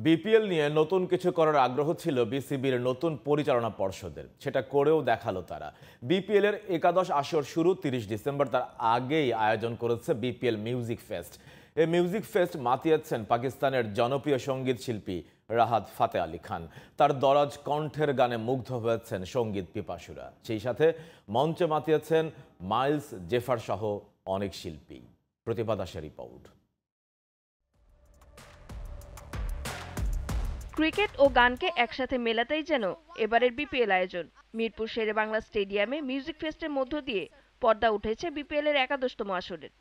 BPL নিয়ে নতুন কিছু করার আগ্রহ ছিল বিসিবির নতুন পরিচালনা পর্ষদের, সেটা করেও দেখালো তারা। বিপিএল এর একাদশ আসর শুরু 30 ডিসেম্বর, তার আগেই আয়োজন করেছে বিপিএল মিউজিক ফেস্ট। এই মিউজিক ফেস্ট মাতিয়েছেন পাকিস্তানের জনপ্রিয় সঙ্গীত শিল্পী রাহাত ফাতে আলী খান। তার দরাজ কণ্ঠের গানে মুগ্ধ হয়েছেন সঙ্গীত পিপাসুরা। সেই সাথে মঞ্চে মাতিয়েছেন মাইলস জেফার সহ অনেক শিল্পী। প্রতিভা দাসের রিপোর্ট। ক্রিকেট ও গানকে একসাথে মেলাতেই যেন এবারের বিপিএল আয়োজন। মিরপুর শেরেবাংলা স্টেডিয়ামে মিউজিক ফেস্টের মধ্য দিয়ে পর্দা উঠেছে বিপিএল এর একাদশতম আসরের।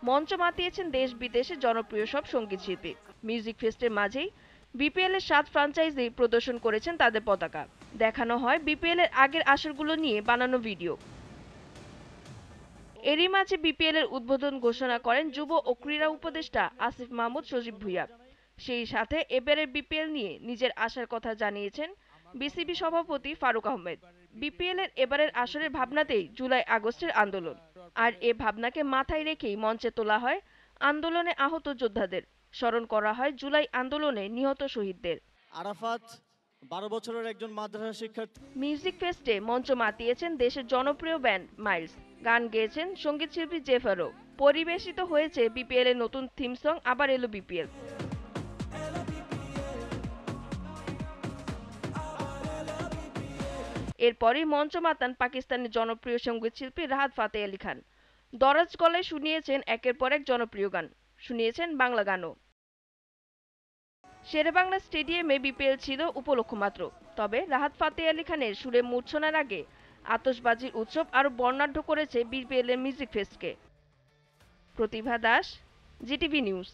মঞ্চ মাতিয়েছেন দেশ বিদেশে জনপ্রিয় সব সঙ্গীত শিল্পী। মিউজিক ফেস্টের মাঝেই বিপিএল এর 7 ফ্র্যাঞ্চাইজি প্রদর্শন করেছেন তাদের পতাকা। দেখানো হয় বিপিএল এর আগের আসরগুলো নিয়ে বানানো ভিডিও। এরই মাঝে বিপিএল এর উদ্বোধন ঘোষণা করেন যুব ও ক্রীড়া উপদেষ্টা আসিফ মাহমুদ সজীব ভুঁইয়া। সেই সাথে এবারের বিপিএল নিয়ে নিজের আশার কথা জানিয়েছেন বিসিবি সভাপতি ফারুক আহমেদ। বিপিএল এর এবারের আসরের ভাবনাতেই জুলাই আগস্টের আন্দোলন, আর এ ভাবনাকে মাথায় রেখেই মঞ্চে তোলা হয় আন্দোলনে আহত যোদ্ধাদের, স্মরণ করা হয় জুলাই আন্দোলনে নিহত শহীদদের। আরাফাত 12 বছরের একজন মাদ্রাসা শিক্ষার্থী। মিউজিক ফেস্টে মঞ্চ মাতিয়েছেন দেশের জনপ্রিয় ব্যান্ড মাইলস, গান গেয়েছেন সঙ্গীত শিল্পী জেফারও। পরিবেশিত হয়েছে বিপিএল এর নতুন থিম সং আবার এলো বিপিএল। এরপরই মঞ্চ মাতান পাকিস্তানের জনপ্রিয় সঙ্গীত শিল্পী রাহাত ফাতে আলী খান। দরাজ গলায় শুনিয়েছেন একের পর এক জনপ্রিয় গান, শুনিয়েছেন বাংলা গানও। শেরেবাংলা স্টেডিয়ামে বিপিএল ছিল উপলক্ষ মাত্র, তবে রাহাত ফাতে আলী খানের সুরে মূর্ছনার আগে আতশবাজির উৎসব আরো বর্ণাঢ্য করেছে বিপিএল এর মিউজিক ফেস্টকে। প্রতিভা দাস, জিটিভি নিউজ।